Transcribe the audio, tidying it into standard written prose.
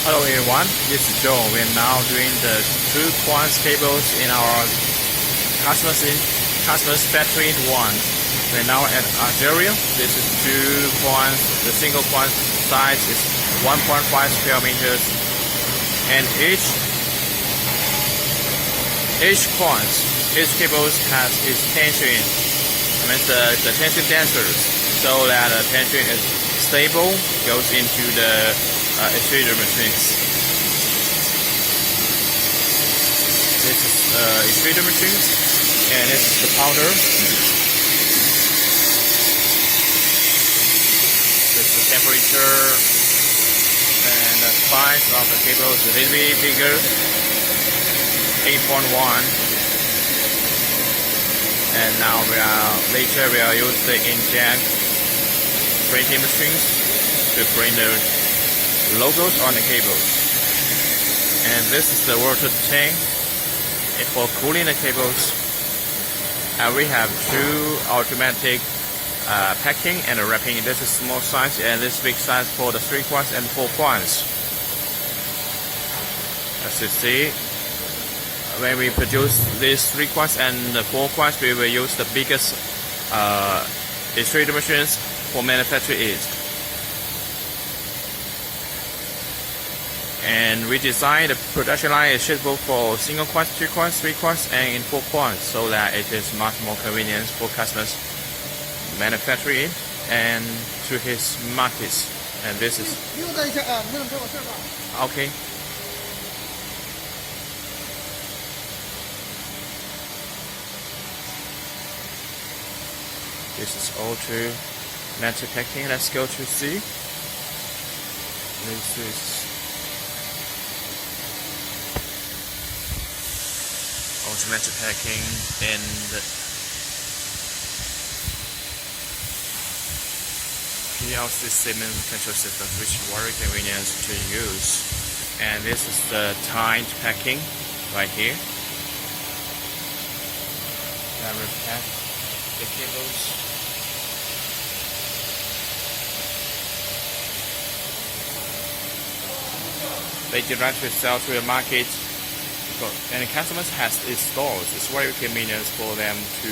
Hello everyone, this is Joe. We're now doing the 2 quants cables in our customer's factory one. We're now at Algeria. This is 2 quants. The single quant size is 1.5 square meters, and each cables has its tension. I mean the tension dancers, so that the tension is stable, goes into the extruder machines. This is extruder machines, and this is the powder. This is the temperature, and the size of the cable is a little bit bigger, 8.1. And now later we are using the inkjet printing machines to print the logos on the cables. And this is the water tank for cooling the cables. And we have 2 automatic packing and wrapping. This is small size, and this big size for the 3 quants and 4 quants. As you see, when we produce these 3 quants and the 4 quants, we will use the biggest extruder machines for manufacturing it. And we designed the production line is suitable for single quants, 2 quants, 3 quants, and in 4 quants, so that it is much more convenient for customers manufacturing it and to his markets. And this is okay. This is auto metal packing. Let's go to see. This is automatic packing and PLC cement control system, which is very convenient to use. And this is the timed packing right here. Now we pack the cables. They directly sell to the market, and the customers has its stores. It's very convenient for them to